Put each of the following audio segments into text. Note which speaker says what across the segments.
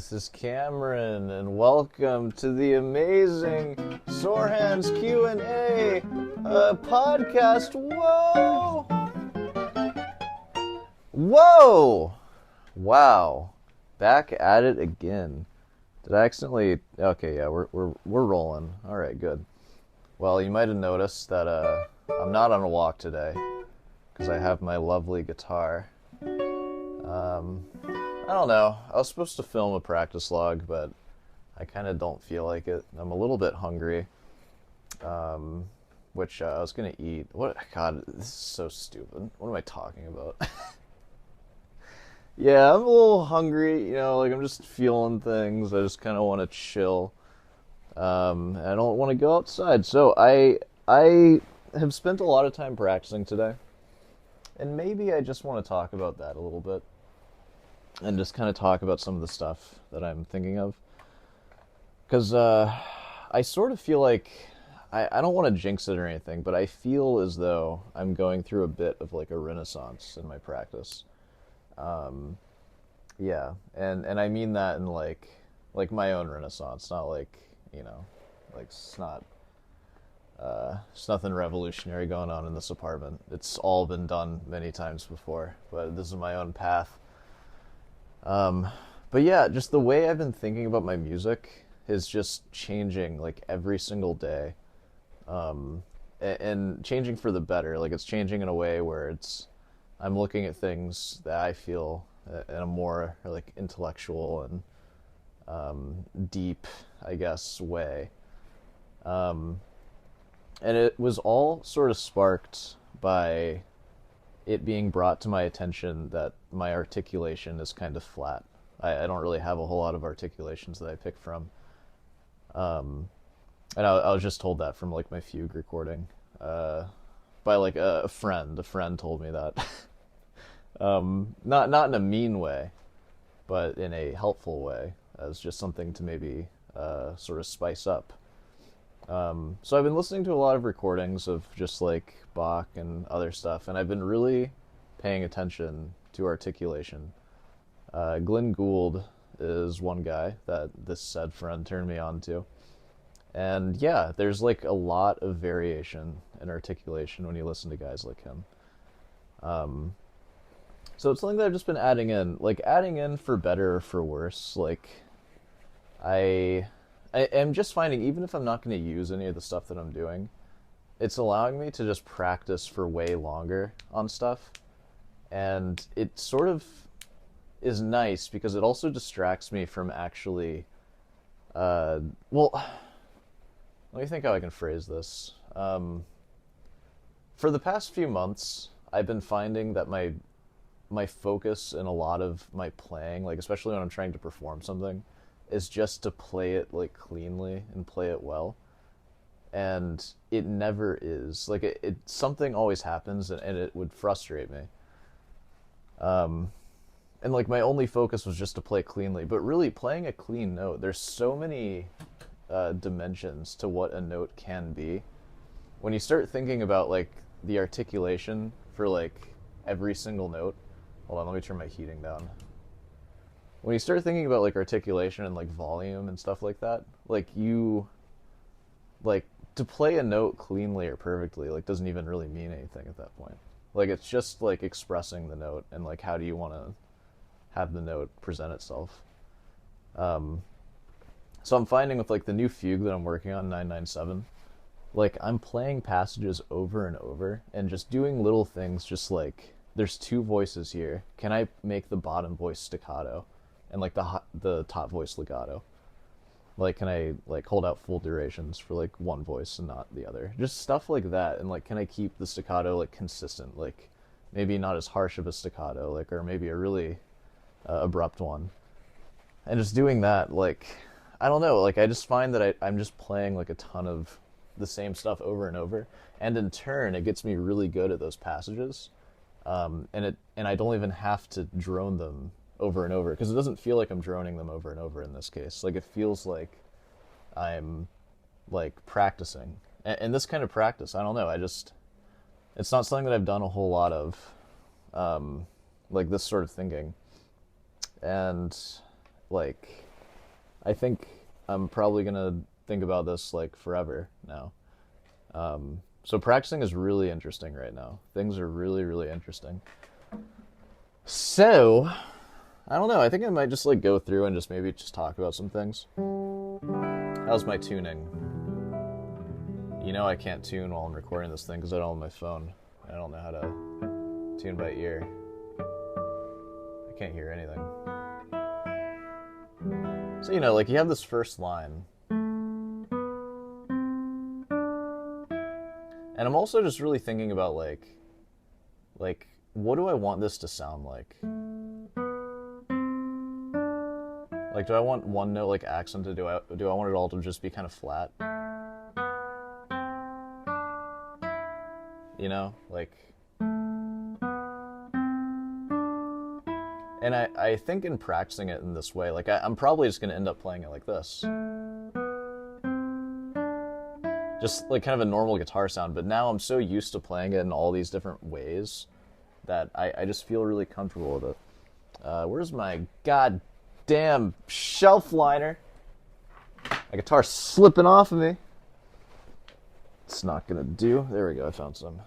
Speaker 1: this is Cameron, and welcome to the amazing Sor Hands Q&A podcast. Whoa! Whoa! Wow. Back at it again. Did I accidentally... Okay, yeah, we're rolling. Alright, good. Well, you might have noticed that I'm not on a walk today, because I have my lovely guitar. I don't know. I was supposed to film a practice log, but I kind of don't feel like it. I'm a little bit hungry, which I was going to eat. What? God, this is so stupid. What am I talking about? Yeah, I'm a little hungry, like I'm just feeling things. I just kind of want to chill. I don't want to go outside. So I have spent a lot of time practicing today. And maybe I just want to talk about that a little bit. And just kind of talk about some of the stuff that I'm thinking of. Because I sort of feel like, I don't want to jinx it or anything, but I feel as though I'm going through a bit of like a renaissance in my practice. Yeah, and I mean that in like my own renaissance, not like, like it's nothing revolutionary going on in this apartment. It's all been done many times before, but this is my own path. But yeah, just the way I've been thinking about my music is just changing like every single day. And changing for the better. Like it's changing in a way where I'm looking at things that I feel in a more like intellectual and deep, I guess, way. And it was all sort of sparked by it being brought to my attention that my articulation is kind of flat. I don't really have a whole lot of articulations that I pick from. And I was just told that from like my fugue recording, by like a friend. A friend told me that. Not in a mean way, but in a helpful way, as just something to maybe sort of spice up. So I've been listening to a lot of recordings of just like Bach and other stuff, and I've been really paying attention to articulation. Glenn Gould is one guy that this said friend turned me on to. And yeah, there's like a lot of variation in articulation when you listen to guys like him. So it's something that I've just been adding in for better or for worse. Like, I am just finding, even if I'm not going to use any of the stuff that I'm doing, it's allowing me to just practice for way longer on stuff. And it sort of is nice because it also distracts me from actually, well, let me think how I can phrase this. For the past few months, I've been finding that my focus in a lot of my playing, like especially when I'm trying to perform something, is just to play it like cleanly and play it well. And it never is. Like it something always happens and it would frustrate me. And like my only focus was just to play cleanly, but really playing a clean note, there's so many dimensions to what a note can be. When you start thinking about like the articulation for like every single note, hold on, let me turn my heating down. When you start thinking about like articulation and like volume and stuff like that, like to play a note cleanly or perfectly like doesn't even really mean anything at that point. Like it's just like expressing the note and like how do you want to have the note present itself. So I'm finding with like the new fugue that I'm working on, 997, like I'm playing passages over and over and just doing little things, just like there's two voices here. Can I make the bottom voice staccato and like the top voice legato? Like can I like hold out full durations for like one voice and not the other? Just stuff like that. And like can I keep the staccato like consistent, like maybe not as harsh of a staccato, like, or maybe a really abrupt one. And just doing that, like I don't know, like I just find that I'm just playing like a ton of the same stuff over and over, and in turn it gets me really good at those passages, and I don't even have to drone them over and over, because it doesn't feel like I'm droning them over and over in this case. Like it feels like I'm like practicing, and this kind of practice, I don't know, it's not something that I've done a whole lot of, like this sort of thinking. And like I think I'm probably gonna think about this like forever now. So practicing is really interesting right now. Things are really, really interesting. So, I don't know. I think I might just like go through and just maybe just talk about some things. How's my tuning? You know I can't tune while I'm recording this thing because I don't have my phone. I don't know how to tune by ear. I can't hear anything. So, you know, like you have this first line. And I'm also just really thinking about like what do I want this to sound like? Like, do I want one note like accented? Do I want it all to just be kind of flat? You know, like. And I think in practicing it in this way, like I'm probably just gonna end up playing it like this. Just like kind of a normal guitar sound, but now I'm so used to playing it in all these different ways that I just feel really comfortable with it. Where's my goddamn shelf liner? My guitar's slipping off of me. It's not gonna do. There we go, I found some.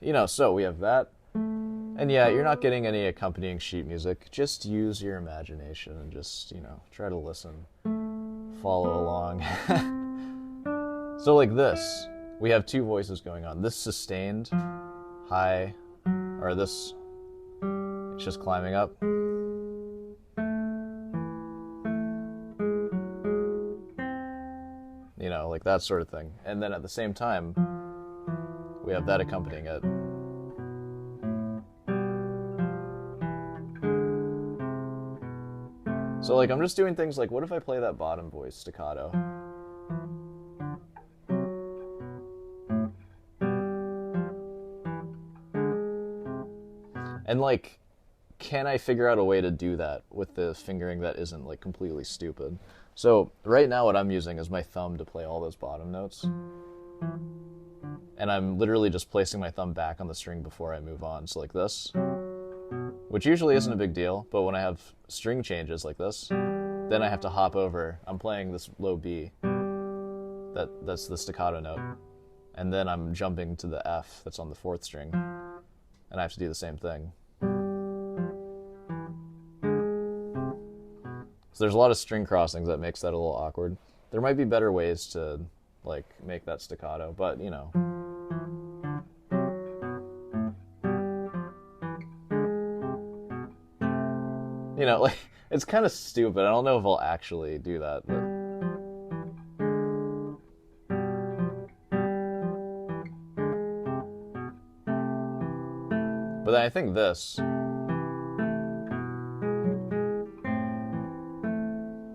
Speaker 1: You know, so we have that. And yeah, you're not getting any accompanying sheet music. Just use your imagination and just, you know, try to listen. Follow along. So like this, we have two voices going on. This sustained, high, or this, it's just climbing up. You know, like that sort of thing. And then at the same time, we have that accompanying it. So like I'm just doing things like, what if I play that bottom voice staccato? And like, can I figure out a way to do that with the fingering that isn't like completely stupid? So right now what I'm using is my thumb to play all those bottom notes. And I'm literally just placing my thumb back on the string before I move on. So like this, which usually isn't a big deal, but when I have string changes like this, then I have to hop over. I'm playing this low B, that's the staccato note, and then I'm jumping to the F that's on the fourth string, and I have to do the same thing. So there's a lot of string crossings that makes that a little awkward. There might be better ways to like make that staccato, but you know. You know, like, it's kind of stupid. I don't know if I'll actually do that, but then I think this,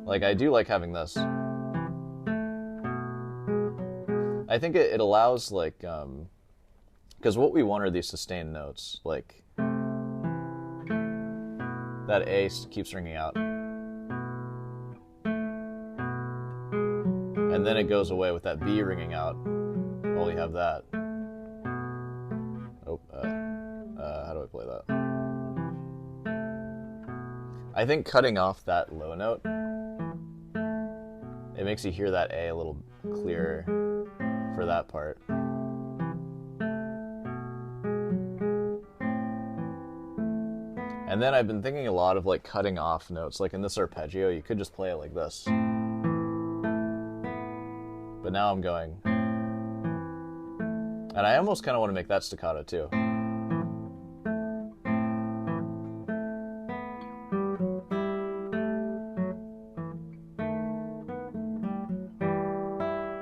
Speaker 1: like, I do like having this. I think it allows, like, because what we want are these sustained notes, like, that A keeps ringing out. And then it goes away with that B ringing out. Well, we have that. Oh, how do I play that? I think cutting off that low note, it makes you hear that A a little clearer for that part. And then I've been thinking a lot of like cutting off notes. Like in this arpeggio, you could just play it like this. But now I'm going. And I almost kind of want to make that staccato too.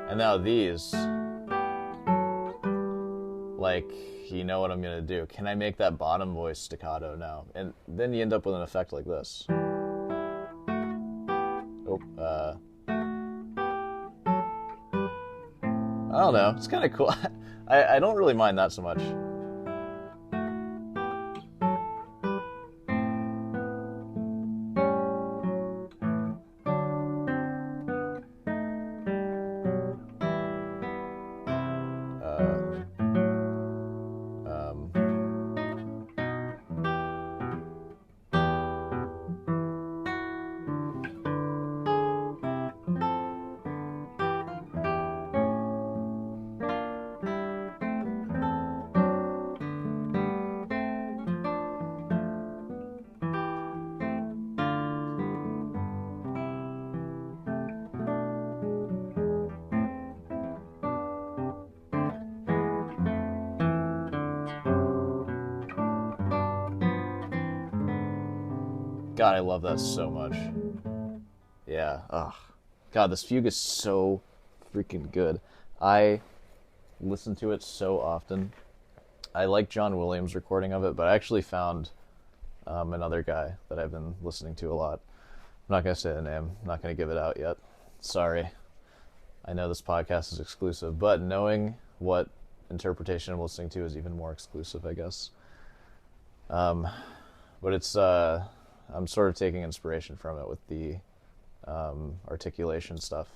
Speaker 1: And now these, like, you know what I'm gonna do. Can I make that bottom voice staccato now? And then you end up with an effect like this. Oh, I don't know. It's kind of cool. I don't really mind that so much. God, I love that so much. Yeah. Ugh. God, this fugue is so freaking good. I listen to it so often. I like John Williams' recording of it, but I actually found another guy that I've been listening to a lot. I'm not going to say the name. I'm not going to give it out yet. Sorry. I know this podcast is exclusive, but knowing what interpretation I'm listening to is even more exclusive, I guess. But it's, I'm sort of taking inspiration from it with the articulation stuff.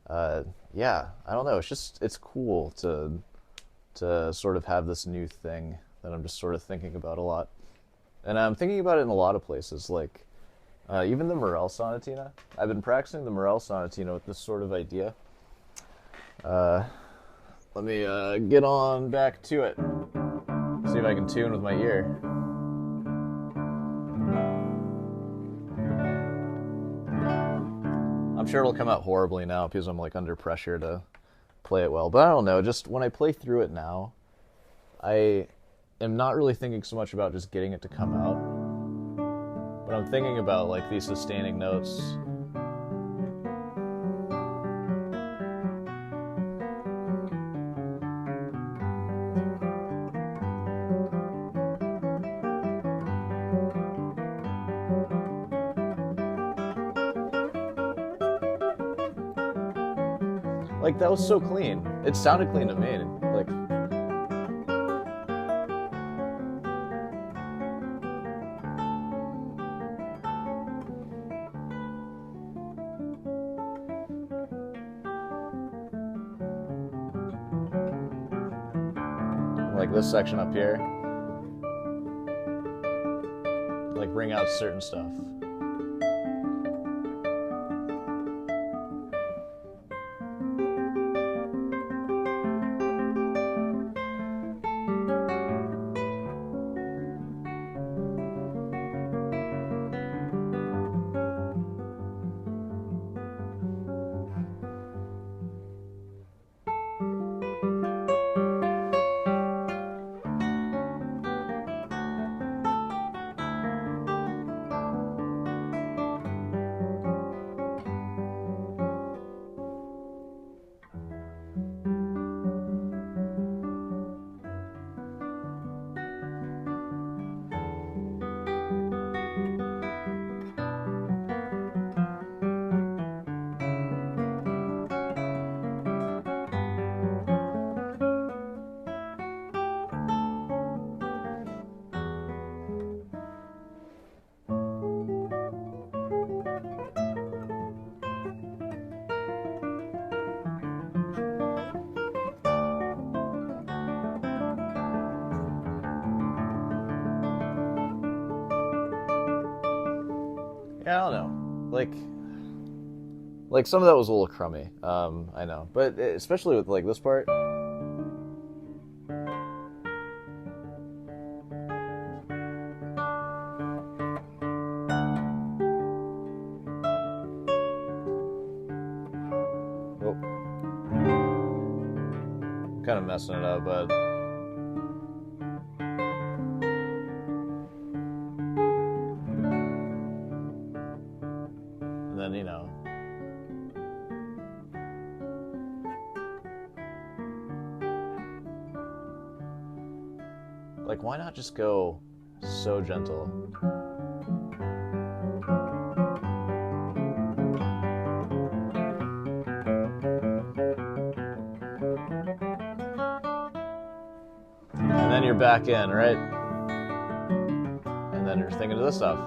Speaker 1: Yeah, I don't know. It's cool to sort of have this new thing that I'm just sort of thinking about a lot. And I'm thinking about it in a lot of places, like even the Morel Sonatina. I've been practicing the Morel Sonatina with this sort of idea. Let me get on back to it. See if I can tune with my ear. I'm sure it'll come out horribly now because I'm like under pressure to play it well. But I don't know, just when I play through it now, I am not really thinking so much about just getting it to come out. But I'm thinking about like these sustaining notes. Like, that was so clean. It sounded clean to me. Like, this section up here. Like, bring out certain stuff. Yeah, I don't know. Like some of that was a little crummy. I know, but especially with like this part. Oh, kind of messing it up, but. Then, you know, like, why not just go so gentle? And then you're back in, right? And then you're thinking of this stuff.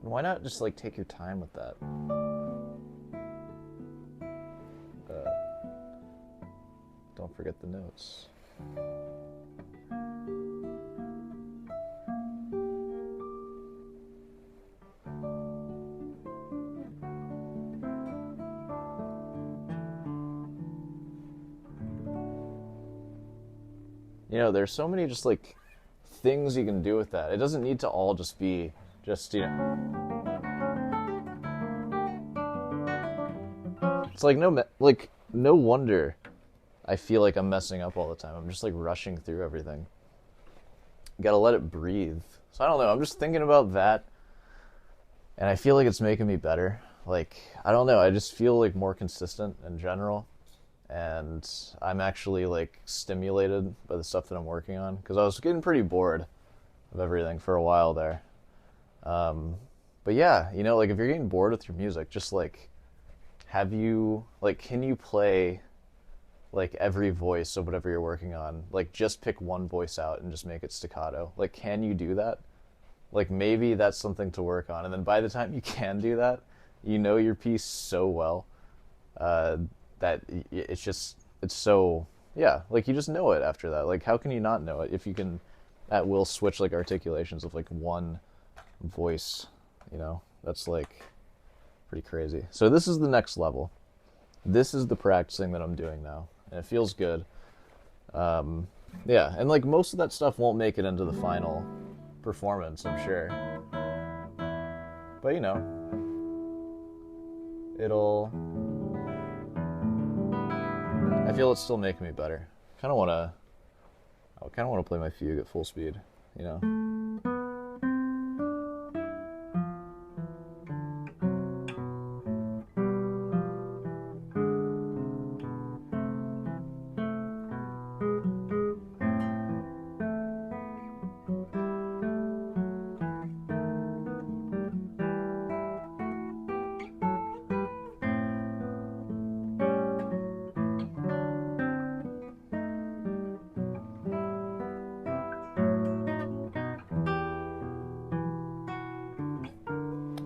Speaker 1: Why not just like take your time with that? forget the notes. You know, there's so many just like things you can do with that. It doesn't need to all just be just, you know. It's like no wonder I feel like I'm messing up all the time. I'm just like rushing through everything. Gotta let it breathe. So I don't know, I'm just thinking about that and I feel like it's making me better. Like, I don't know, I just feel like more consistent in general. And I'm actually like stimulated by the stuff that I'm working on, because I was getting pretty bored of everything for a while there. But yeah, you know, like if you're getting bored with your music, just like can you play like every voice of whatever you're working on? Like just pick one voice out and just make it staccato. Like, can you do that? Like maybe that's something to work on. And then by the time you can do that, you know your piece so well, that it's so, yeah, like you just know it after that. Like how can you not know it if you can at will switch like articulations of like one voice, you know? That's like pretty crazy. So this is the next level. This is the practicing that I'm doing now, and it feels good. Yeah, and like most of that stuff won't make it into the final performance, I'm sure. But you know, I feel it's still making me better. I kind of want to play my fugue at full speed, you know.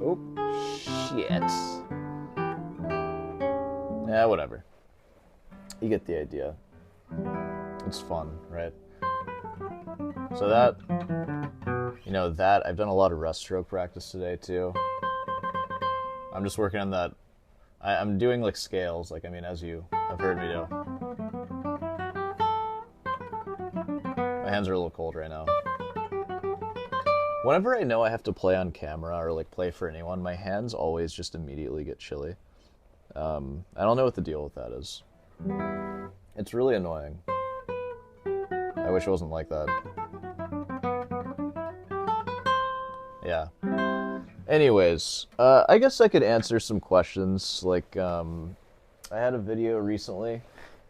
Speaker 1: Oh, shit. Yeah, whatever. You get the idea. It's fun, right? So that, you know, that, I've done a lot of rest stroke practice today, too. I'm just working on that. I'm doing, like, scales, like, I mean, as you have heard me do. My hands are a little cold right now. Whenever I know I have to play on camera or like play for anyone, my hands always just immediately get chilly. I don't know what the deal with that is. It's really annoying. I wish it wasn't like that. Yeah. Anyways, I guess I could answer some questions. Like, I had a video recently.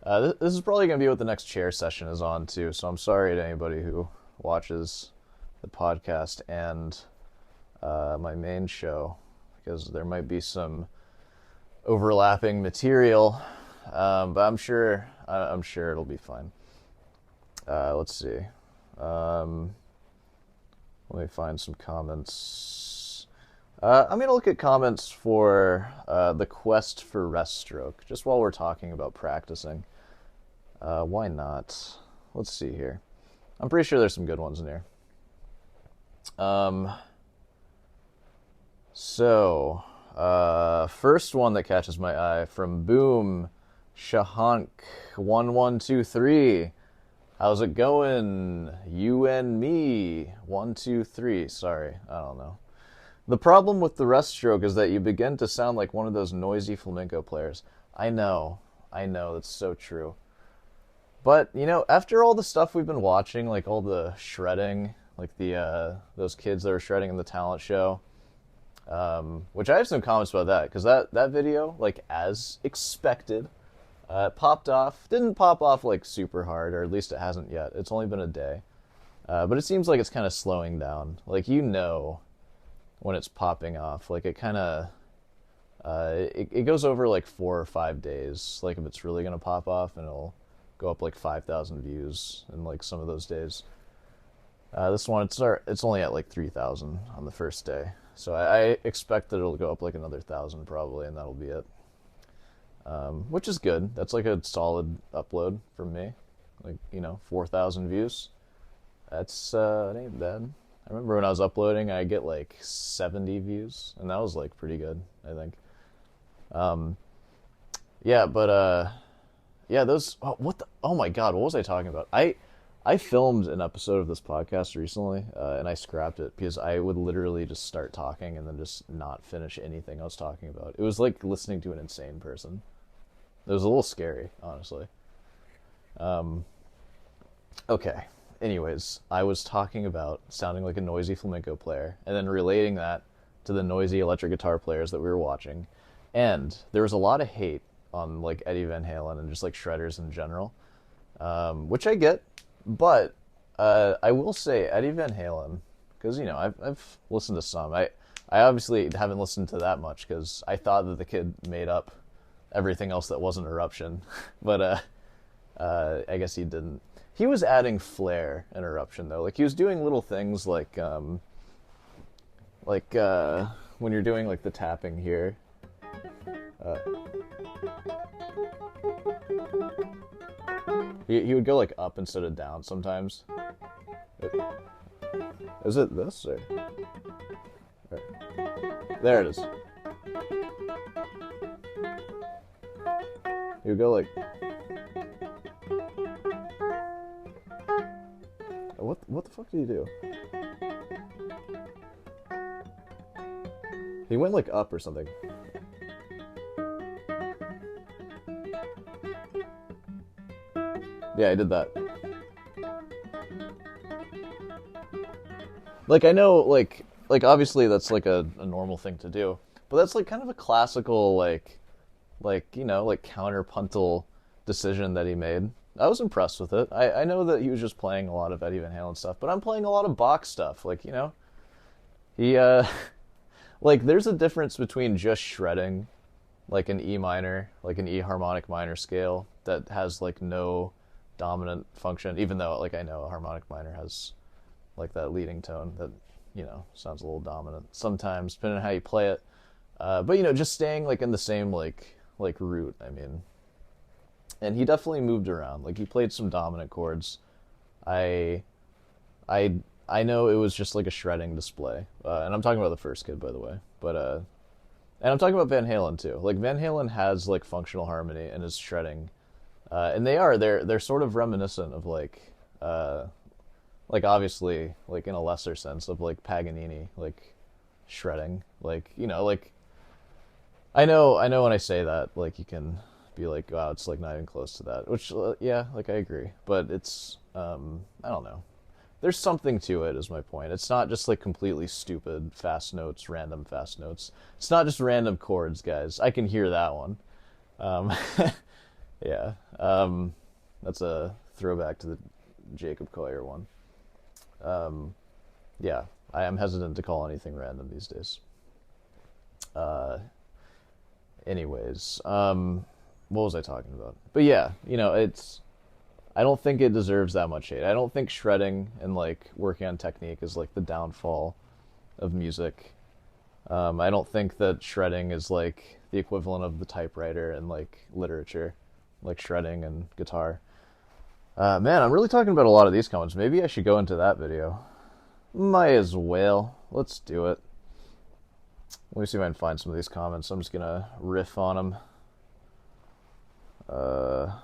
Speaker 1: This is probably going to be what the next chair session is on too, so I'm sorry to anybody who watches the podcast and my main show, because there might be some overlapping material, but I'm sure it'll be fine. Let's see. Let me find some comments. I'm gonna look at comments for the quest for rest stroke, just while we're talking about practicing. Why not? Let's see here. I'm pretty sure there's some good ones in here. First one that catches my eye from Boom Shahank 1123. How's it going? You and me 123. Sorry, I don't know. The problem with the rest stroke is that you begin to sound like one of those noisy flamenco players. I know, that's so true. But, you know, after all the stuff we've been watching, like all the shredding, like those kids that were shredding in the talent show, which I have some comments about that, because that video, like as expected, popped off. Didn't pop off like super hard, or at least it hasn't yet. It's only been a day. But it seems like it's kind of slowing down. Like, you know when it's popping off. Like, it kind of, it goes over like 4 or 5 days, like if it's really going to pop off, and it'll go up like 5,000 views in like some of those days. This one, it's only at like 3,000 on the first day. So I expect that it'll go up like another 1,000 probably, and that'll be it. which is good. That's like a solid upload from me. Like, 4,000 views. It ain't bad. I remember when I was uploading, I get like 70 views, and that was like pretty good, I think. Yeah, but yeah, those. Oh my God, what was I talking about? I filmed an episode of this podcast recently, and I scrapped it because I would literally just start talking and then just not finish anything I was talking about. It was like listening to an insane person. It was a little scary, honestly. Okay. Anyways, I was talking about sounding like a noisy flamenco player and then relating that to the noisy electric guitar players that we were watching. And there was a lot of hate on like Eddie Van Halen and just like shredders in general, which I get. But I will say Eddie Van Halen, because I've listened to some. I obviously haven't listened to that much because I thought that the kid made up everything else that wasn't Eruption, but I guess he didn't. He was adding flair in Eruption though. Like he was doing little things like when you're doing like the tapping here. He would go like up instead of down sometimes. Is it this or? There it is. He would go like. What the fuck did he do? He went like up or something. Yeah, I did that. Like, I know, like obviously that's like a normal thing to do, but that's like kind of a classical, like counterpuntal decision that he made. I was impressed with it. I know that he was just playing a lot of Eddie Van Halen stuff, but I'm playing a lot of Bach stuff. Like, he, like, there's a difference between just shredding, like an E minor, like an E harmonic minor scale that has, like, no dominant function, even though, like, I know a harmonic minor has, like, that leading tone that, sounds a little dominant sometimes, depending on how you play it. But, just staying, like, in the same, like root, I mean. And he definitely moved around. Like, he played some dominant chords. I know it was just like a shredding display. And I'm talking about the first kid, by the way. But, and I'm talking about Van Halen, too. Like, Van Halen has, like, functional harmony and is shredding. And they're sort of reminiscent of, like, obviously, like, in a lesser sense of, like, Paganini, like, shredding. Like, like, I know when I say that, like, you can be like, wow, it's like not even close to that, which yeah, like I agree, but it's I don't know, there's something to it is my point. It's not just like completely stupid fast notes, random fast notes. It's not just random chords, guys. I can hear that one. Yeah, that's a throwback to the Jacob Collier one. Yeah, I am hesitant to call anything random these days. Anyways, what was I talking about? But yeah, I don't think it deserves that much hate. I don't think shredding and like working on technique is like the downfall of music. I don't think that shredding is like the equivalent of the typewriter in like literature, like shredding and guitar. Man, I'm really talking about a lot of these comments. Maybe I should go into that video. Might as well. Let's do it. Let me see if I can find some of these comments. I'm just gonna riff on them.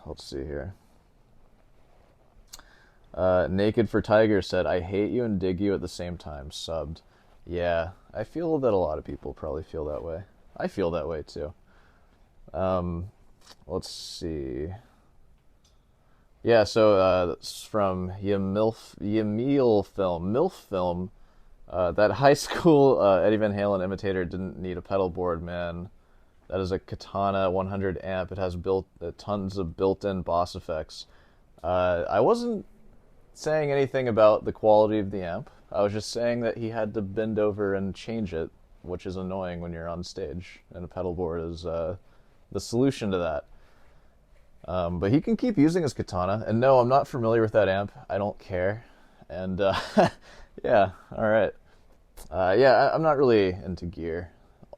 Speaker 1: Let's see here. Naked for Tiger said, I hate you and dig you at the same time. Subbed. Yeah, I feel that a lot of people probably feel that way. I feel that way too. Let's see. Yeah, so it's from Yamil Film. That high school Eddie Van Halen imitator didn't need a pedal board, man. That is a Katana 100 amp. It has tons of built-in boss effects. I wasn't saying anything about the quality of the amp. I was just saying that he had to bend over and change it, which is annoying when you're on stage, and a pedal board is the solution to that. But he can keep using his Katana. And no, I'm not familiar with that amp. I don't care. And yeah, all right. Yeah, I'm not really into gear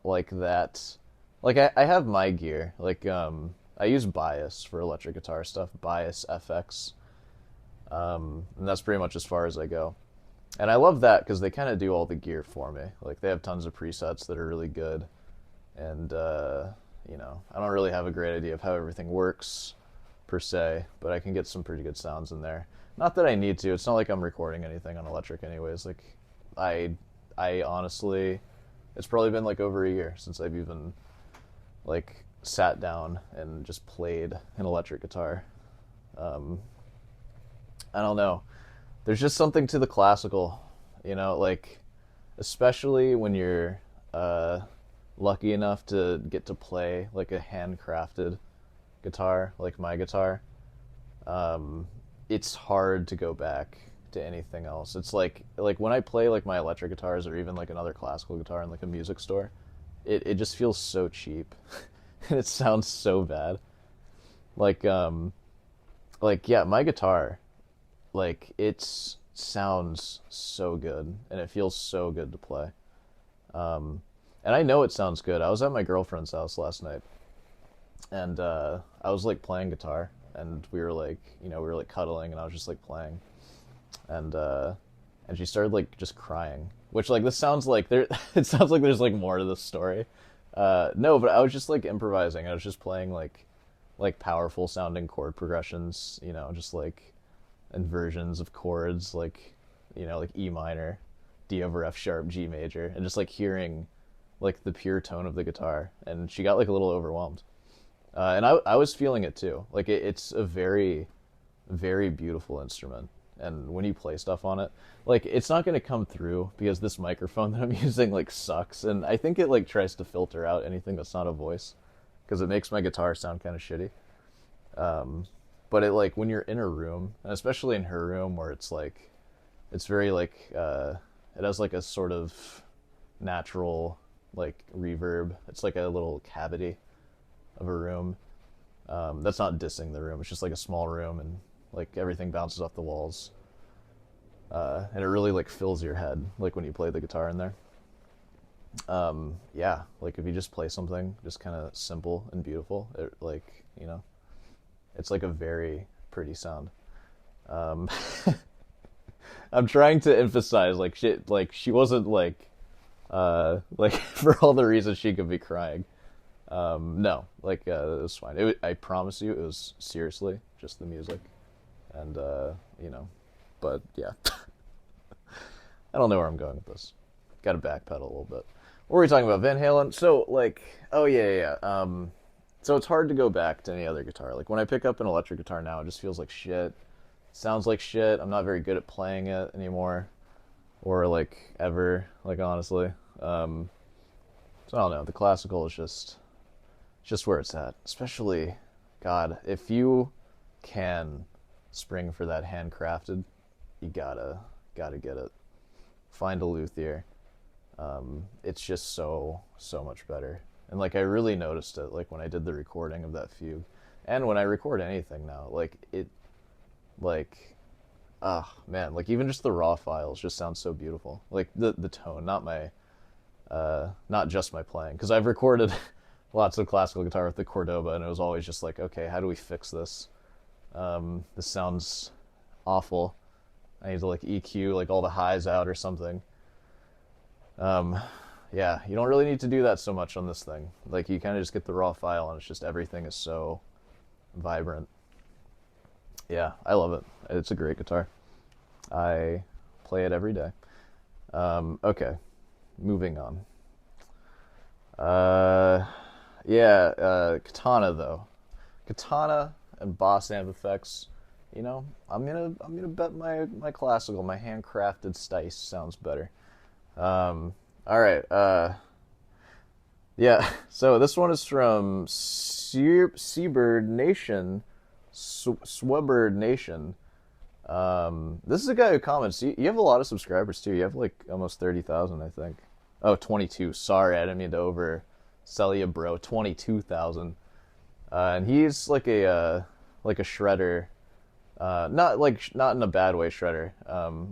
Speaker 1: like that. Like I have my gear. Like I I use Bias for electric guitar stuff, Bias FX, and that's pretty much as far as I go. And I love that because they kind of do all the gear for me. Like, they have tons of presets that are really good, and you know, I don't really have a great idea of how everything works per se, but I can get some pretty good sounds in there. Not that I need to. It's not like I'm recording anything on electric anyways. Like, I honestly, it's probably been like over a year since I've even like sat down and just played an electric guitar. I don't know. There's just something to the classical, you know, like, especially when you're lucky enough to get to play like a handcrafted guitar, like my guitar. It's hard to go back to anything else. It's like when I play like my electric guitars or even like another classical guitar in like a music store, it just feels so cheap and it sounds so bad. Like yeah, my guitar, like, it sounds so good and it feels so good to play. And I know it sounds good. I was at my girlfriend's house last night, and I was like playing guitar, and we were like, you know, we were like cuddling, and I was just like playing, and she started like just crying, which, like, this sounds like there, it sounds like there's like more to this story. No, but I was just like improvising. I was just playing like powerful sounding chord progressions, you know, just like inversions of chords, like, you know, like E minor, D over F sharp, G major, and just like hearing like the pure tone of the guitar, and she got like a little overwhelmed. And I was feeling it too. Like, it's a very, very beautiful instrument, and when you play stuff on it, like, it's not going to come through because this microphone that I'm using like sucks, and I think it like tries to filter out anything that's not a voice because it makes my guitar sound kind of shitty. But it, like, when you're in a room, and especially in her room where it's like, it's very like, it has like a sort of natural like reverb. It's like a little cavity of a room. That's not dissing the room. It's just like a small room, and like everything bounces off the walls. And it really like fills your head, like when you play the guitar in there. Yeah, like if you just play something just kind of simple and beautiful, it, like, you know, it's like a very pretty sound. I'm trying to emphasize, like, shit, like, she wasn't like for all the reasons she could be crying. No, like, it was fine. I promise you, it was seriously just the music, and you know, but yeah, I don't know where I'm going with this. Got to backpedal a little bit. What were we talking about? Van Halen. So, like, oh yeah. So it's hard to go back to any other guitar. Like, when I pick up an electric guitar now, it just feels like shit. Sounds like shit. I'm not very good at playing it anymore, or like ever. Like, honestly. So I don't know. The classical is just where it's at. Especially, God, if you can spring for that handcrafted, you gotta get it. Find a luthier. It's just so much better. And like, I really noticed it, like, when I did the recording of that fugue, and when I record anything now, like, it, like, man, like, even just the raw files just sound so beautiful. Like, the tone, not just my playing, because I've recorded lots of classical guitar with the Cordoba, and it was always just like, okay, how do we fix this? This sounds awful. I need to like EQ like all the highs out or something. Yeah, you don't really need to do that so much on this thing. Like, you kind of just get the raw file, and it's just, everything is so vibrant. Yeah, I love it. It's a great guitar. I play it every day. Okay, moving on. Katana though. Katana and Boss amp effects. You know, I'm gonna bet my classical, my handcrafted Stice sounds better. All right. Yeah. So this one is from Seabird Nation, Swebird Nation. This is a guy who comments. You have a lot of subscribers too. You have like almost 30,000, I think. Oh, 22. Sorry, I didn't mean to oversell you, bro. 22,000. And he's like a shredder. Not in a bad way shredder.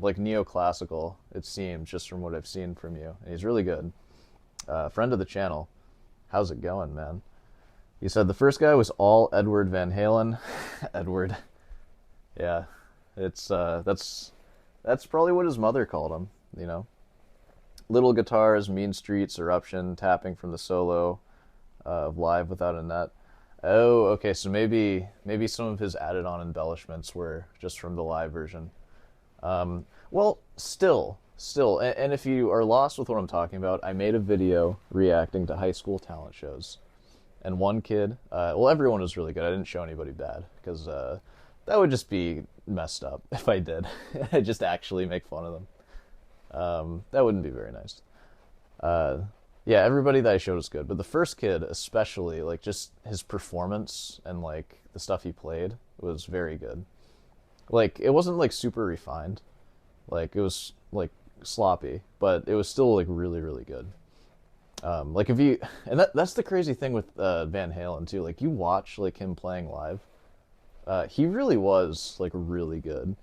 Speaker 1: Like neoclassical, it seems, just from what I've seen from you. And he's really good. Friend of the channel. How's it going, man? He said the first guy was all Edward Van Halen. Edward. Yeah. It's that's probably what his mother called him, you know. Little guitars, mean streets, eruption, tapping from the solo of Live Without a Net. Oh, okay, so maybe some of his added on embellishments were just from the live version. Well, still, and if you are lost with what I'm talking about, I made a video reacting to high school talent shows. And one kid, well, everyone was really good. I didn't show anybody bad, because that would just be messed up if I did. I just actually make fun of them. That wouldn't be very nice. Yeah, everybody that I showed was good, but the first kid especially, like, just his performance and, like, the stuff he played was very good. Like, it wasn't, like, super refined. Like, it was, like, sloppy, but it was still, like, really, really good. Like, if you... And that's the crazy thing with Van Halen, too. Like, you watch, like, him playing live. He really was, like, really good.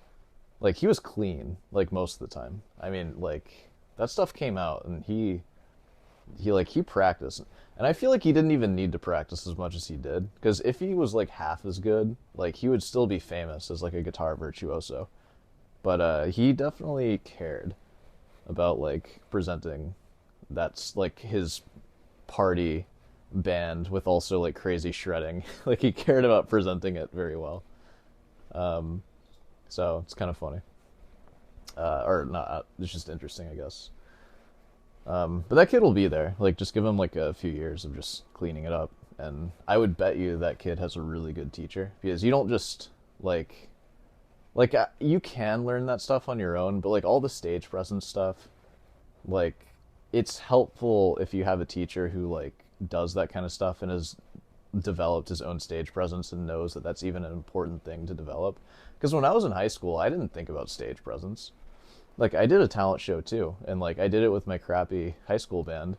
Speaker 1: Like, he was clean, like, most of the time. I mean, like, that stuff came out, and he practiced. And I feel like he didn't even need to practice as much as he did, because if he was, like, half as good, like, he would still be famous as, like, a guitar virtuoso. But he definitely cared about, like, presenting that's, like, his party band with also, like, crazy shredding. Like, he cared about presenting it very well. So it's kind of funny. Or not, it's just interesting, I guess. But that kid will be there. Like, just give him, like, a few years of just cleaning it up. And I would bet you that kid has a really good teacher. Because you don't just, like, you can learn that stuff on your own, but, like, all the stage presence stuff, like, it's helpful if you have a teacher who, like, does that kind of stuff and has developed his own stage presence and knows that that's even an important thing to develop. Because when I was in high school, I didn't think about stage presence. Like, I did a talent show, too, and, like, I did it with my crappy high school band.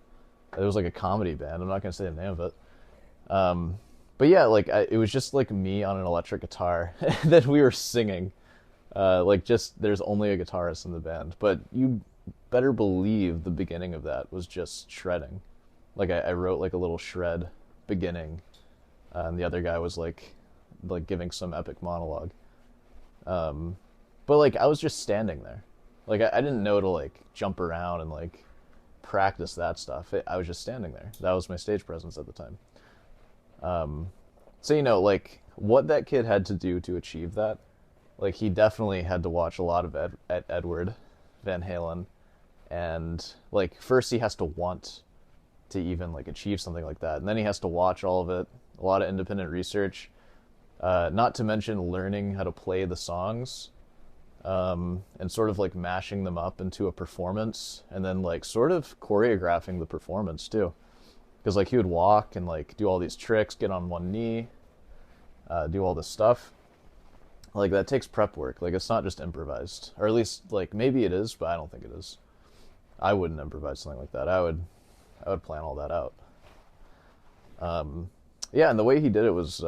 Speaker 1: It was, like, a comedy band. I'm not going to say the name of it. But, yeah, like, it was just, like, me on an electric guitar that we were singing. Like, just, there's only a guitarist in the band. But you better believe the beginning of that was just shredding. Like, I wrote, like, a little shred beginning, and the other guy was, like giving some epic monologue. But, like, I was just standing there. Like, I didn't know to, like, jump around and, like, practice that stuff. I was just standing there. That was my stage presence at the time. So, you know, like, what that kid had to do to achieve that, like, he definitely had to watch a lot of Edward Van Halen. And, like, first he has to want to even, like, achieve something like that. And then he has to watch all of it, a lot of independent research, not to mention learning how to play the songs, and sort of, like, mashing them up into a performance, and then, like, sort of choreographing the performance, too. Because, like, he would walk and, like, do all these tricks, get on one knee, do all this stuff. Like, that takes prep work. Like, it's not just improvised. Or at least, like, maybe it is, but I don't think it is. I wouldn't improvise something like that. I would plan all that out. Yeah, and the way he did it was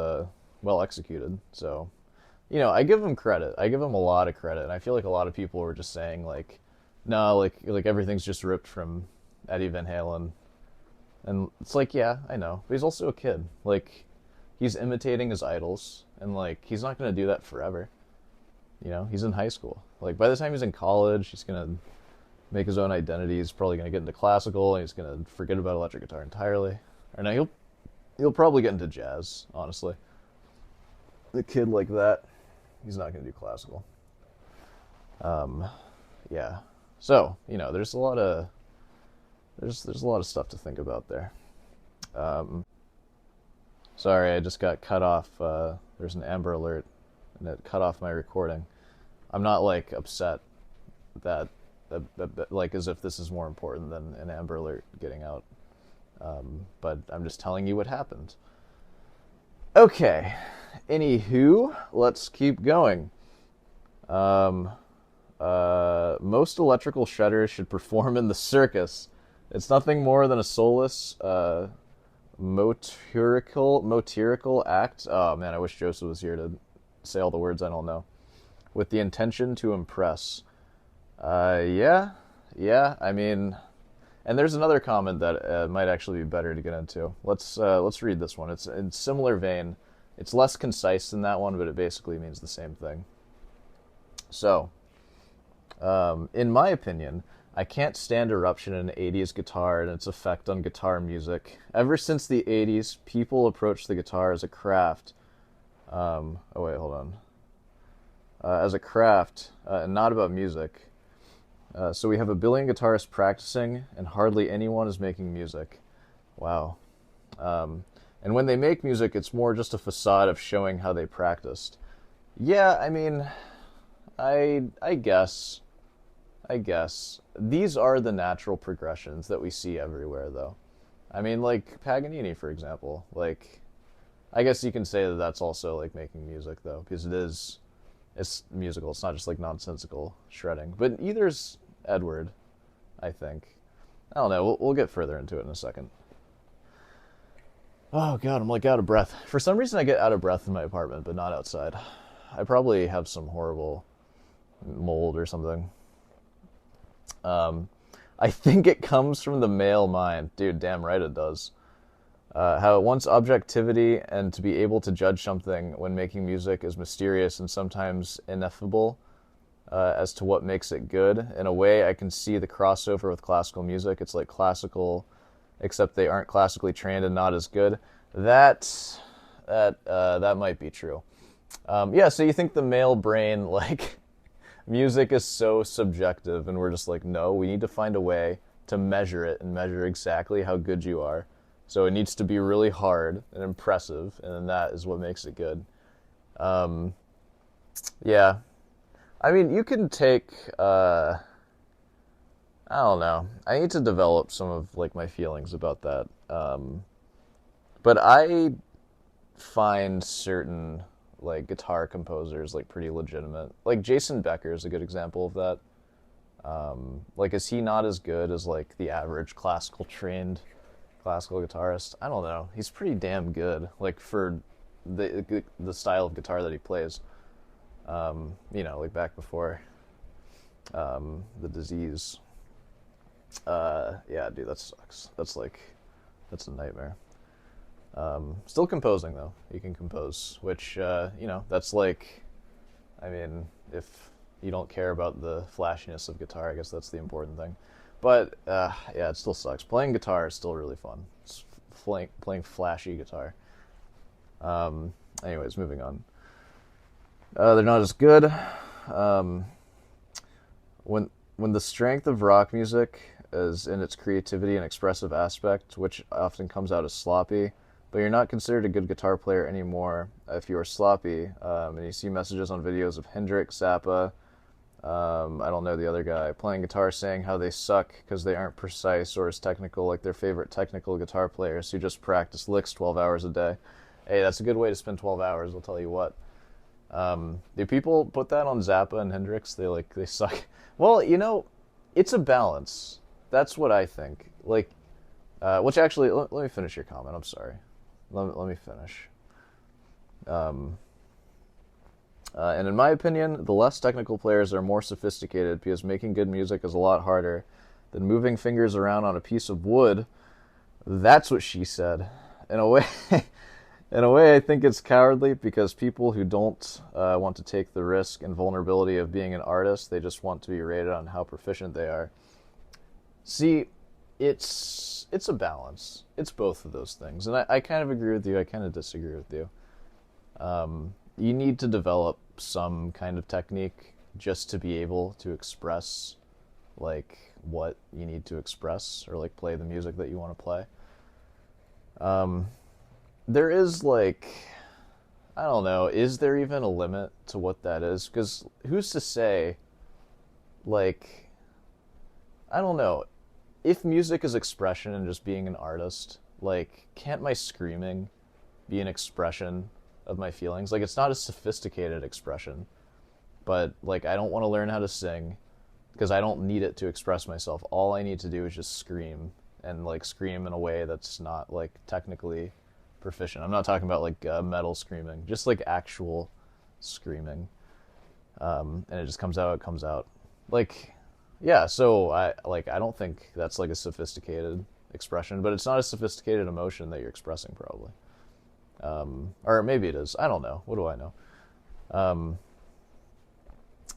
Speaker 1: well executed. So, you know, I give him credit. I give him a lot of credit. And I feel like a lot of people were just saying, like, no, like everything's just ripped from Eddie Van Halen. And it's like, yeah, I know. But he's also a kid. Like, he's imitating his idols. And, like, he's not going to do that forever. You know, he's in high school. Like, by the time he's in college, he's going to make his own identity. He's probably going to get into classical, and he's going to forget about electric guitar entirely. Or no, he'll probably get into jazz, honestly. A kid like that, he's not going to do classical. Yeah. So, you know, there's a lot of stuff to think about there. Sorry, I just got cut off. There's an Amber Alert, and it cut off my recording. I'm not, like, upset that like, as if this is more important than an Amber Alert getting out. But I'm just telling you what happened. Okay. Anywho, let's keep going. Most electrical shredders should perform in the circus. It's nothing more than a soulless, motorical act. Oh man, I wish Joseph was here to say all the words I don't know. With the intention to impress. Yeah, I mean, And there's another comment that might actually be better to get into. Let's read this one. It's in similar vein. It's less concise than that one, but it basically means the same thing. So, in my opinion, I can't stand eruption in 80s guitar and its effect on guitar music. Ever since the 80s, people approached the guitar as a craft. As a craft, and not about music. So we have a billion guitarists practicing, and hardly anyone is making music. Wow. And when they make music, it's more just a facade of showing how they practiced. Yeah, I mean, I guess. These are the natural progressions that we see everywhere, though. I mean, like Paganini, for example. Like, I guess you can say that that's also like making music, though, because it's musical. It's not just like nonsensical shredding. But either's Edward, I think. I don't know. We'll get further into it in a second. Oh god, I'm like out of breath. For some reason I get out of breath in my apartment, but not outside. I probably have some horrible mold or something. I think it comes from the male mind. Dude, damn right it does. How it wants objectivity, and to be able to judge something when making music is mysterious and sometimes ineffable as to what makes it good. In a way, I can see the crossover with classical music. It's like classical, except they aren't classically trained and not as good. That might be true. Yeah, so you think the male brain, like, music is so subjective, and we're just like, no, we need to find a way to measure it and measure exactly how good you are. So it needs to be really hard and impressive, and then that is what makes it good. Yeah. I mean, you can take, I don't know. I need to develop some of, like, my feelings about that. But I find certain, like, guitar composers, like, pretty legitimate. Like, Jason Becker is a good example of that. Like, is he not as good as, like, the average classical guitarist? I don't know. He's pretty damn good, like, for the style of guitar that he plays. You know, like back before the disease. Yeah, dude, that sucks. That's a nightmare. Still composing, though. You can compose, which, you know, that's like, I mean, if you don't care about the flashiness of guitar, I guess that's the important thing. But, yeah, it still sucks. Playing guitar is still really fun. It's playing flashy guitar. Anyways, moving on. They're not as good. When the strength of rock music is in its creativity and expressive aspect, which often comes out as sloppy, but you're not considered a good guitar player anymore if you are sloppy. And you see messages on videos of Hendrix, Zappa, I don't know the other guy, playing guitar saying how they suck because they aren't precise or as technical like their favorite technical guitar players who just practice licks 12 hours a day. Hey, that's a good way to spend 12 hours, I'll tell you what. Do people put that on Zappa and Hendrix? They suck. Well, you know, it's a balance. That's what I think. Like, which actually, let me finish your comment. I'm sorry. Let me finish. And in my opinion, the less technical players are more sophisticated because making good music is a lot harder than moving fingers around on a piece of wood. That's what she said. In a way, I think it's cowardly because people who don't want to take the risk and vulnerability of being an artist, they just want to be rated on how proficient they are. See, it's a balance. It's both of those things. And I kind of agree with you. I kind of disagree with you. You need to develop some kind of technique just to be able to express, like, what you need to express or, like, play the music that you want to play. There is, like, I don't know, is there even a limit to what that is? Because who's to say, like, I don't know, if music is expression and just being an artist, like, can't my screaming be an expression of my feelings? Like, it's not a sophisticated expression, but, like, I don't want to learn how to sing because I don't need it to express myself. All I need to do is just scream, and, like, scream in a way that's not, like, technically proficient. I'm not talking about, like, metal screaming, just, like, actual screaming. And it just comes out, Like, Yeah, so I don't think that's like a sophisticated expression, but it's not a sophisticated emotion that you're expressing probably. Or maybe it is. I don't know. What do I know?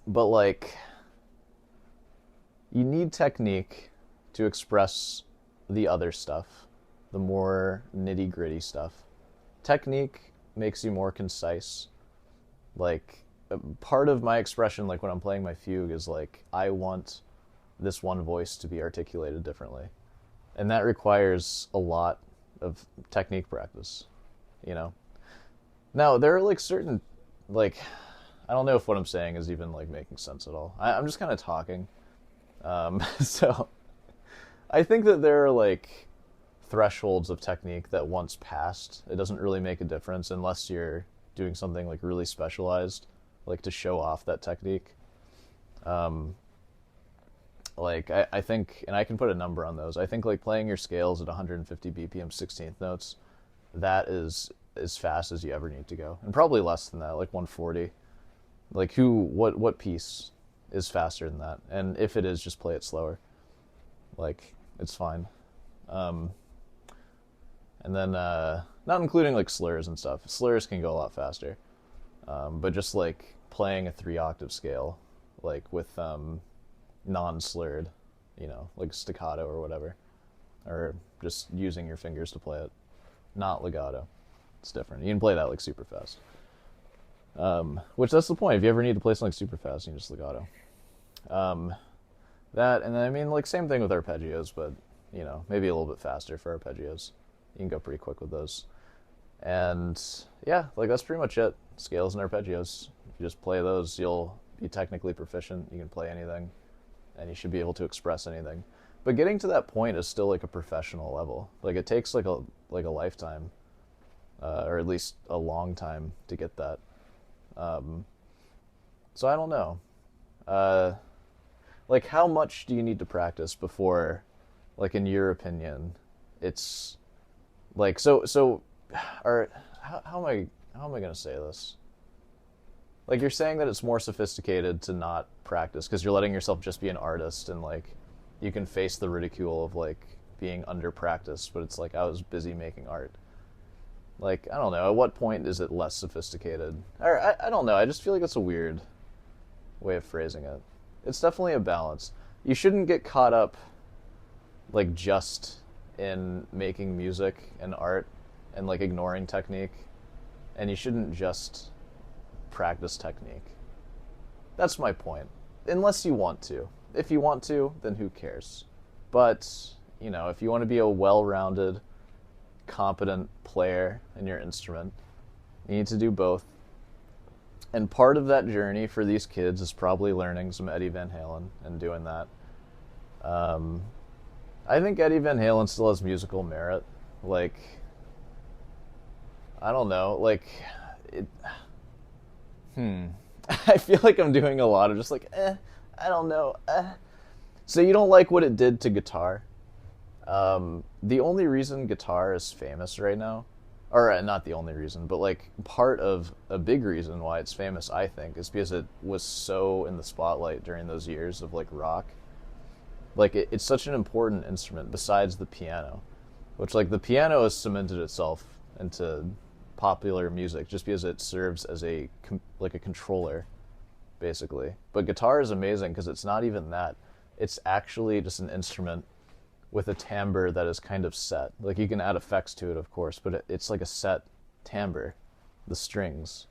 Speaker 1: But like you need technique to express the other stuff, the more nitty-gritty stuff. Technique makes you more concise. Like part of my expression like when I'm playing my fugue is like I want this one voice to be articulated differently. And that requires a lot of technique practice, you know. Now, there are like certain like I don't know if what I'm saying is even like making sense at all. I'm just kind of talking. So I think that there are like thresholds of technique that once passed, it doesn't really make a difference unless you're doing something like really specialized, like to show off that technique. Like I think, and I can put a number on those. I think like playing your scales at 150 BPM 16th notes, that is as fast as you ever need to go, and probably less than that, like 140. Like what piece is faster than that? And if it is, just play it slower. Like it's fine. And then not including like slurs and stuff. Slurs can go a lot faster. But just like playing a 3-octave scale, like with non-slurred, you know, like staccato or whatever, or just using your fingers to play it, not legato. It's different. You can play that like super fast. Which that's the point. If you ever need to play something super fast, you can just legato. That, and then I mean like same thing with arpeggios, but you know, maybe a little bit faster for arpeggios. You can go pretty quick with those. And yeah, like that's pretty much it. Scales and arpeggios. If you just play those, you'll be technically proficient. You can play anything, and you should be able to express anything. But getting to that point is still like a professional level. Like it takes like a lifetime, or at least a long time to get that. So I don't know. Like how much do you need to practice before, like in your opinion, it's like or how am I gonna say this? Like you're saying that it's more sophisticated to not practice because you're letting yourself just be an artist and like you can face the ridicule of like being under practice, but it's like I was busy making art. Like I don't know, at what point is it less sophisticated? Or I don't know, I just feel like it's a weird way of phrasing it. It's definitely a balance. You shouldn't get caught up like just in making music and art and like ignoring technique, and you shouldn't just practice technique. That's my point. Unless you want to. If you want to, then who cares? But, you know, if you want to be a well-rounded, competent player in your instrument, you need to do both. And part of that journey for these kids is probably learning some Eddie Van Halen and doing that. I think Eddie Van Halen still has musical merit. Like, I don't know, like, I feel like I'm doing a lot of just like, I don't know. So you don't like what it did to guitar? The only reason guitar is famous right now, or not the only reason, but like part of a big reason why it's famous, I think, is because it was so in the spotlight during those years of like rock. Like it's such an important instrument besides the piano, which like the piano has cemented itself into popular music just because it serves as a controller basically. But guitar is amazing because it's not even that. It's actually just an instrument with a timbre that is kind of set. Like you can add effects to it, of course, but it's like a set timbre, the strings.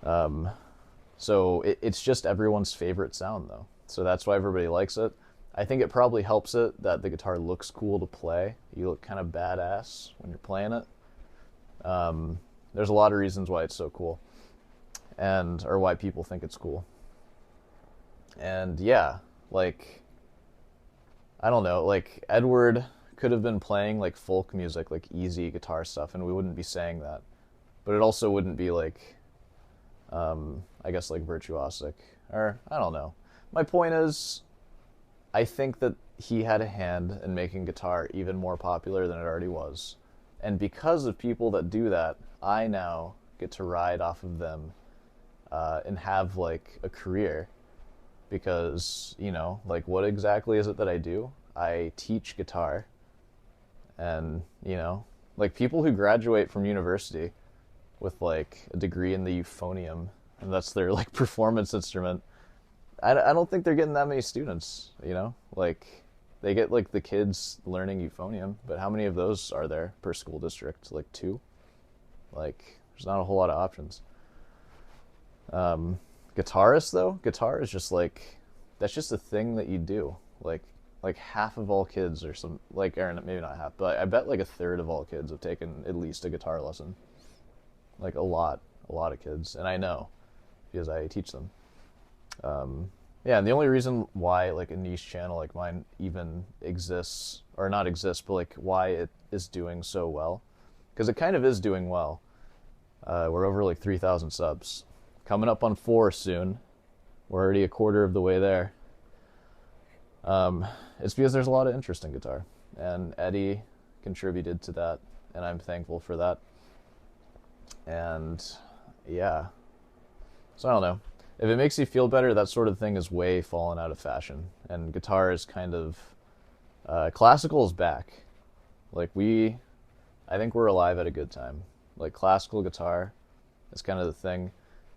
Speaker 1: So it's just everyone's favorite sound though. So that's why everybody likes it. I think it probably helps it that the guitar looks cool to play. You look kind of badass when you're playing it. There's a lot of reasons why it's so cool, or why people think it's cool. And yeah, like, I don't know, like Edward could have been playing like folk music, like easy guitar stuff, and we wouldn't be saying that. But it also wouldn't be like, I guess like virtuosic, or I don't know. My point is, I think that he had a hand in making guitar even more popular than it already was. And because of people that do that, I now get to ride off of them and have like a career. because, you know, like what exactly is it that I do? I teach guitar, and, you know, like people who graduate from university with like a degree in the euphonium, and that's their like performance instrument. I don't think they're getting that many students, you know? Like, they get like the kids learning euphonium, but how many of those are there per school district? Like 2? Like, there's not a whole lot of options. Guitarists, though, guitar is just like, that's just a thing that you do. Like half of all kids, or some, like, or maybe not half, but I bet like a third of all kids have taken at least a guitar lesson. Like a lot of kids, and I know because I teach them. Yeah, and the only reason why like a niche channel like mine even exists, or not exists, but like why it is doing so well, because it kind of is doing well. We're over like 3,000 subs, coming up on 4 soon. We're already a quarter of the way there. It's because there's a lot of interest in guitar, and Eddie contributed to that, and I'm thankful for that. And yeah, so I don't know. If it makes you feel better, that sort of thing is way fallen out of fashion. And guitar is kind of... classical is back. Like, I think we're alive at a good time. Like, classical guitar is kind of the thing.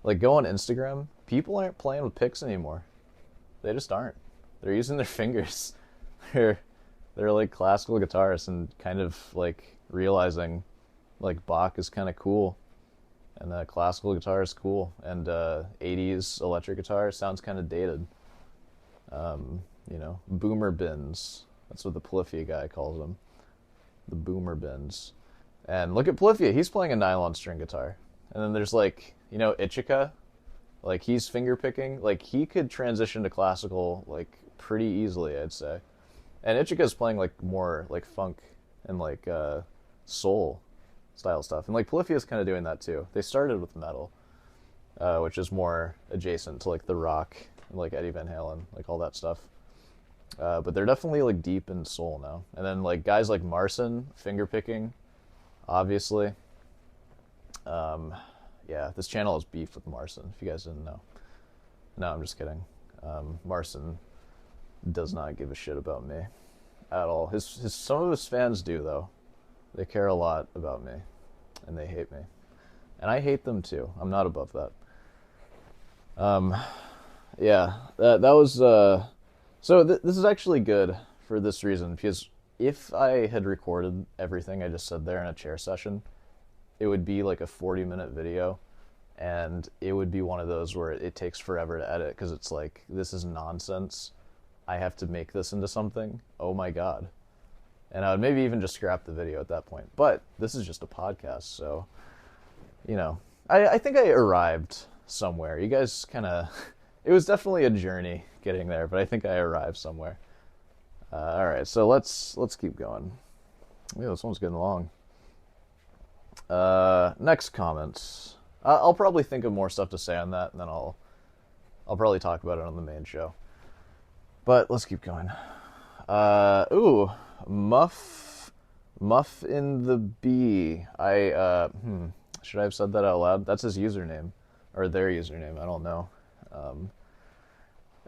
Speaker 1: Like, go on Instagram, people aren't playing with picks anymore. They just aren't. They're using their fingers. They're like classical guitarists, and kind of like realizing like Bach is kind of cool. And classical guitar is cool, and 80s electric guitar sounds kind of dated. You know, boomer bins. That's what the Polyphia guy calls them. The boomer bins. And look at Polyphia, he's playing a nylon string guitar. And then there's like, you know, Ichika. Like, he's finger picking. Like, he could transition to classical, like, pretty easily, I'd say. And Ichika's playing, like, more, like, funk and, like, soul style stuff. And like Polyphia's kind of doing that too. They started with metal, which is more adjacent to like the rock, and like Eddie Van Halen, like all that stuff. But they're definitely like deep in soul now. And then like guys like Marson, finger picking, obviously. Yeah, this channel is beef with Marson, if you guys didn't know. No, I'm just kidding. Marson does not give a shit about me at all. Some of his fans do though. They care a lot about me, and they hate me. And I hate them too. I'm not above that. Yeah, that was... So this is actually good for this reason, because if I had recorded everything I just said there in a chair session, it would be like a 40-minute video, and it would be one of those where it takes forever to edit, because it's like, this is nonsense. I have to make this into something. Oh my god. And I would maybe even just scrap the video at that point. But this is just a podcast, so, you know. I think I arrived somewhere. You guys kind of... It was definitely a journey getting there, but I think I arrived somewhere. Alright, so let's keep going. Yeah, this one's getting long. Next comments. I'll probably think of more stuff to say on that, and then I'll probably talk about it on the main show. But let's keep going. Ooh... Muff in the bee. Should I have said that out loud? That's his username, or their username. I don't know.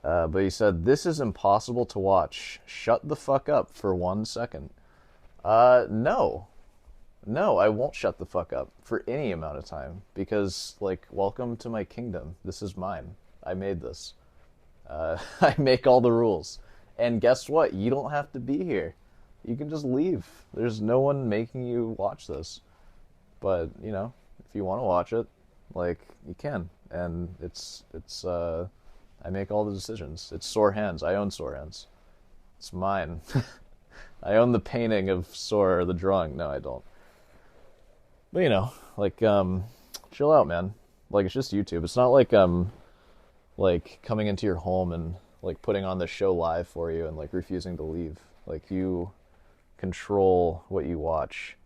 Speaker 1: But he said, "This is impossible to watch. Shut the fuck up for 1 second." No, I won't shut the fuck up for any amount of time, because like, welcome to my kingdom. This is mine. I made this. I make all the rules, and guess what? You don't have to be here. You can just leave. There's no one making you watch this. But, you know, if you want to watch it, like, you can. And it's I make all the decisions. It's Sor Hands. I own Sor Hands. It's mine. I own the painting of Sor, the drawing. No, I don't. But, you know, like, chill out, man. Like, it's just YouTube. It's not like coming into your home and, like, putting on the show live for you and, like, refusing to leave. Like, you control what you watch,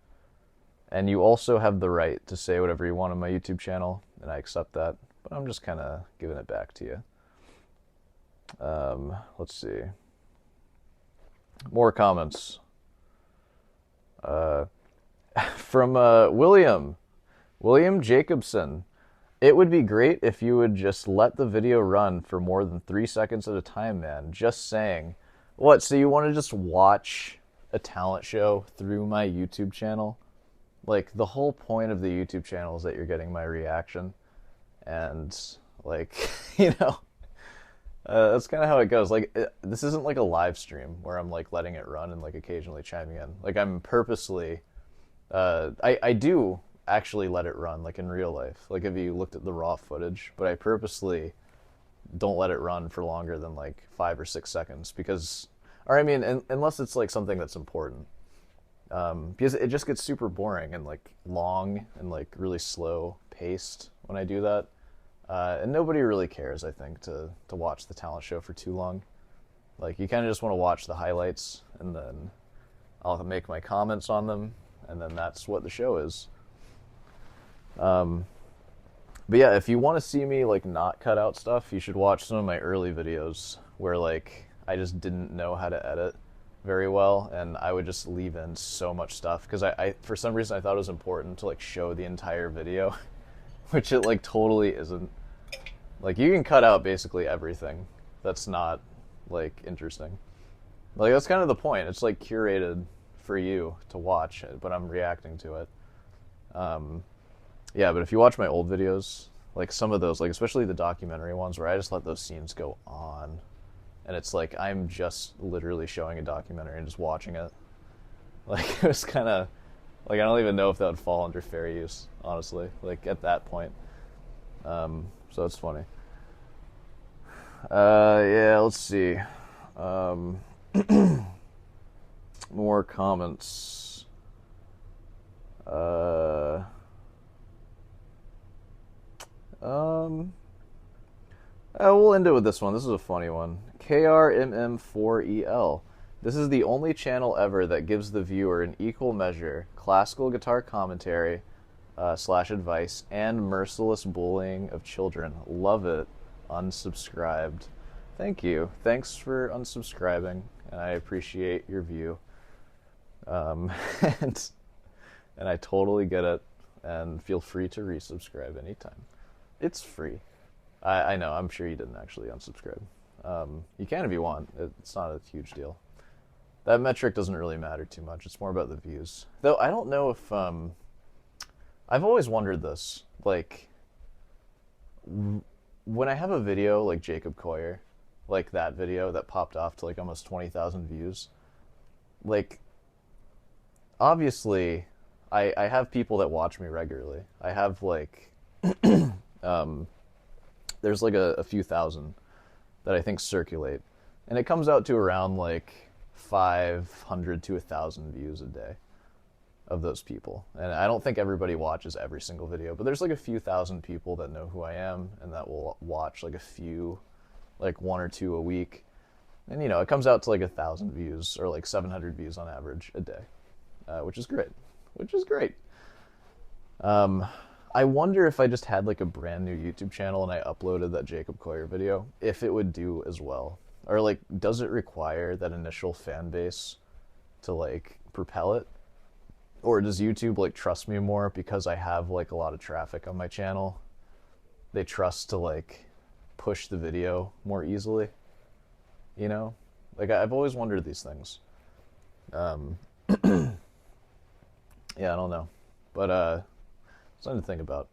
Speaker 1: and you also have the right to say whatever you want on my YouTube channel, and I accept that, but I'm just kind of giving it back to you. Let's see. More comments. From William Jacobson. It would be great if you would just let the video run for more than 3 seconds at a time, man. Just saying. What, so you want to just watch a talent show through my YouTube channel? Like, the whole point of the YouTube channel is that you're getting my reaction. And, like, you know, that's kind of how it goes. Like, this isn't like a live stream where I'm, like, letting it run and, like, occasionally chiming in. Like, I'm purposely, I do actually let it run, like, in real life. Like, if you looked at the raw footage, but I purposely don't let it run for longer than, like, 5 or 6 seconds because, or I mean, unless it's, like, something that's important. Because it just gets super boring and, like, long and, like, really slow paced when I do that. And nobody really cares, I think, to watch the talent show for too long. Like, you kind of just want to watch the highlights, and then I'll make my comments on them, and then that's what the show is. But yeah, if you want to see me, like, not cut out stuff, you should watch some of my early videos where, like, I just didn't know how to edit very well, and I would just leave in so much stuff, because I for some reason I thought it was important to, like, show the entire video, which it, like, totally isn't. Like, you can cut out basically everything that's not, like, interesting. Like, that's kind of the point. It's, like, curated for you to watch, but I'm reacting to it. Yeah, but if you watch my old videos, like, some of those, like, especially the documentary ones where I just let those scenes go on, and it's like I'm just literally showing a documentary and just watching it. Like, it was kind of, like, I don't even know if that would fall under fair use, honestly, like, at that point. So it's funny. Yeah, let's see. More comments. We'll end it with this one. This is a funny one. KRMM4EL. This is the only channel ever that gives the viewer an equal measure classical guitar commentary / advice and merciless bullying of children. Love it. Unsubscribed. Thank you. Thanks for unsubscribing, and I appreciate your view. And I totally get it, and feel free to resubscribe anytime. It's free. I know, I'm sure you didn't actually unsubscribe. You can if you want. It's not a huge deal. That metric doesn't really matter too much. It's more about the views. Though I don't know if... I've always wondered this. Like, when I have a video like Jacob Coyer, like that video that popped off to like almost 20,000 views, like, obviously, I have people that watch me regularly. I have, like... there's like a few thousand that I think circulate, and it comes out to around like 500 to 1,000 views a day of those people. And I don't think everybody watches every single video, but there's like a few thousand people that know who I am and that will watch like a few, like 1 or 2 a week. And, you know, it comes out to like 1,000 views or like 700 views on average a day, which is great. I wonder if I just had like a brand new YouTube channel and I uploaded that Jacob Coyer video, if it would do as well. Or like, does it require that initial fan base to like propel it? Or does YouTube like trust me more because I have like a lot of traffic on my channel? They trust to like push the video more easily, you know? Like, I've always wondered these things. Yeah, I don't know. But, something to think about.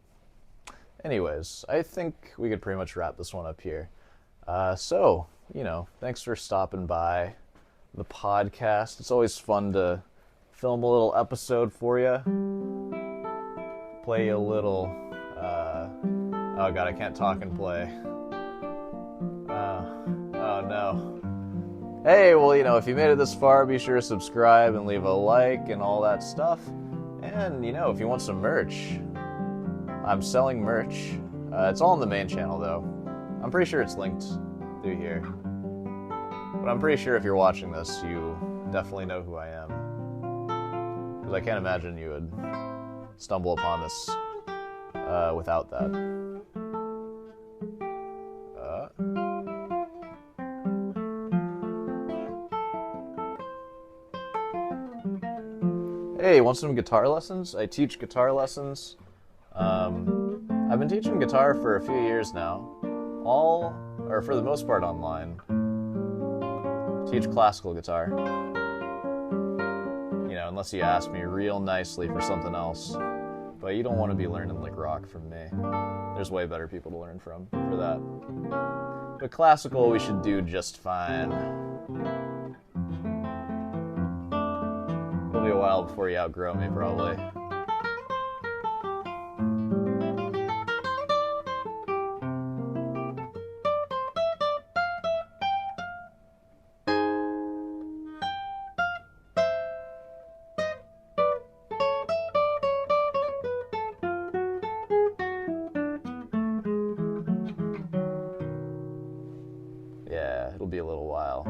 Speaker 1: Anyways, I think we could pretty much wrap this one up here. So, you know, thanks for stopping by the podcast. It's always fun to film a little episode for you. Play a little, oh god, I can't talk and play. Oh no. Hey, well, you know, if you made it this far, be sure to subscribe and leave a like and all that stuff. And, you know, if you want some merch, I'm selling merch. It's all on the main channel, though. I'm pretty sure it's linked through here. But I'm pretty sure if you're watching this, you definitely know who I am. Because I can't imagine you would stumble upon this without that. Hey, want some guitar lessons? I teach guitar lessons. I I've been teaching guitar for a few years now, all, or for the most part online. Teach classical guitar. You know, unless you ask me real nicely for something else. But you don't want to be learning like rock from me. There's way better people to learn from for that. But classical we should do just fine. It'll be a while before you outgrow me, probably. Yeah, it'll be a little while.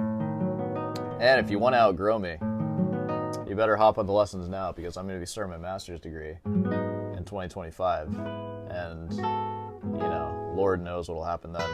Speaker 1: And if you want to outgrow me, you better hop on the lessons now, because I'm going to be starting my master's degree in 2025. And, you know, Lord knows what'll happen then.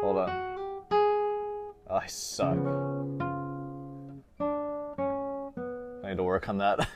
Speaker 1: Hold on. Oh, I suck. I need to work on that.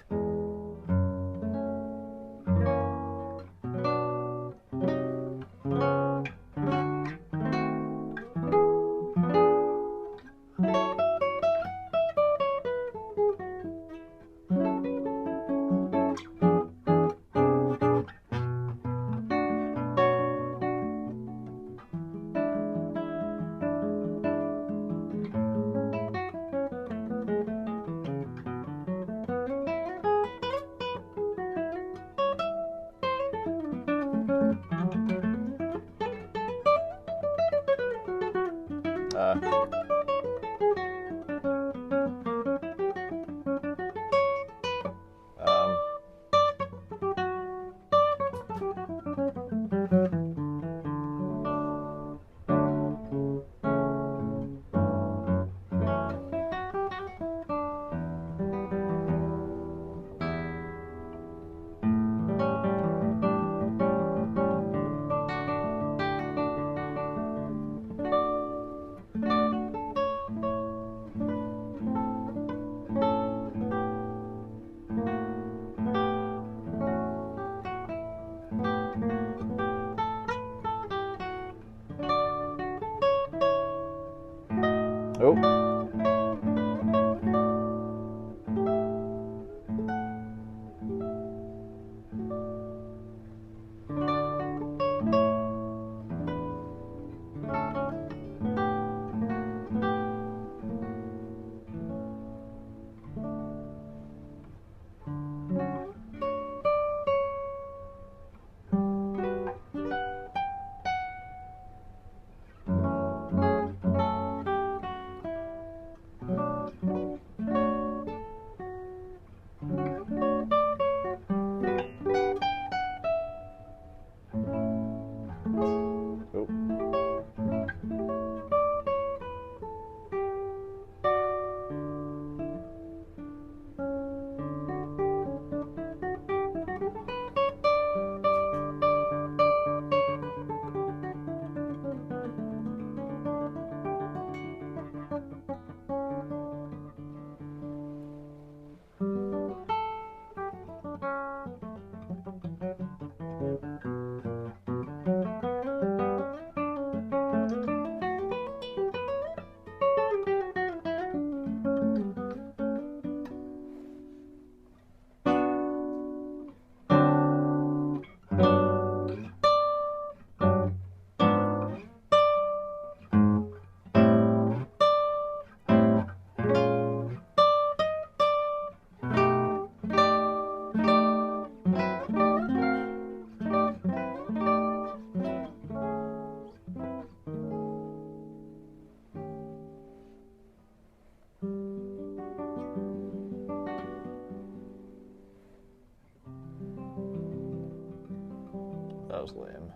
Speaker 1: was lame.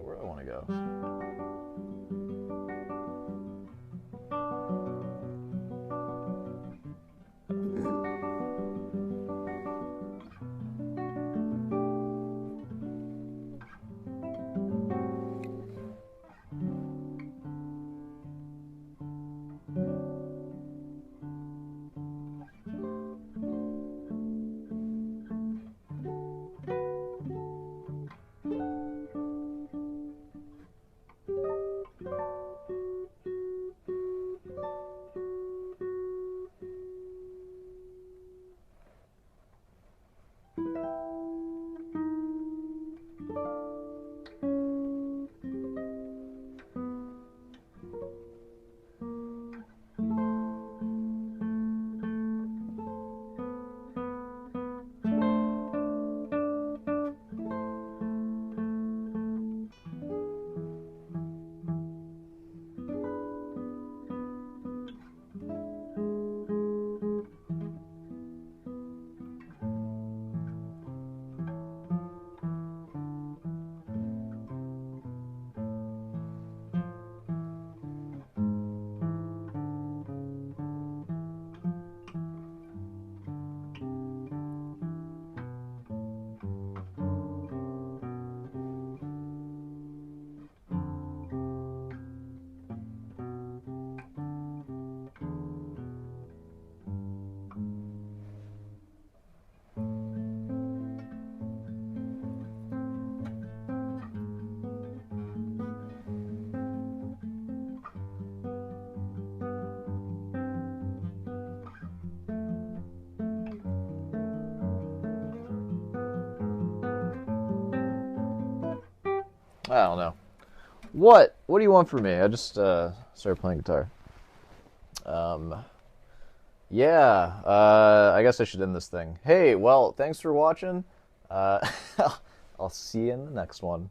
Speaker 1: Where do I want to go? I don't know. What do you want from me? I just started playing guitar. Yeah, I guess I should end this thing. Hey, well, thanks for watching. I'll see you in the next one.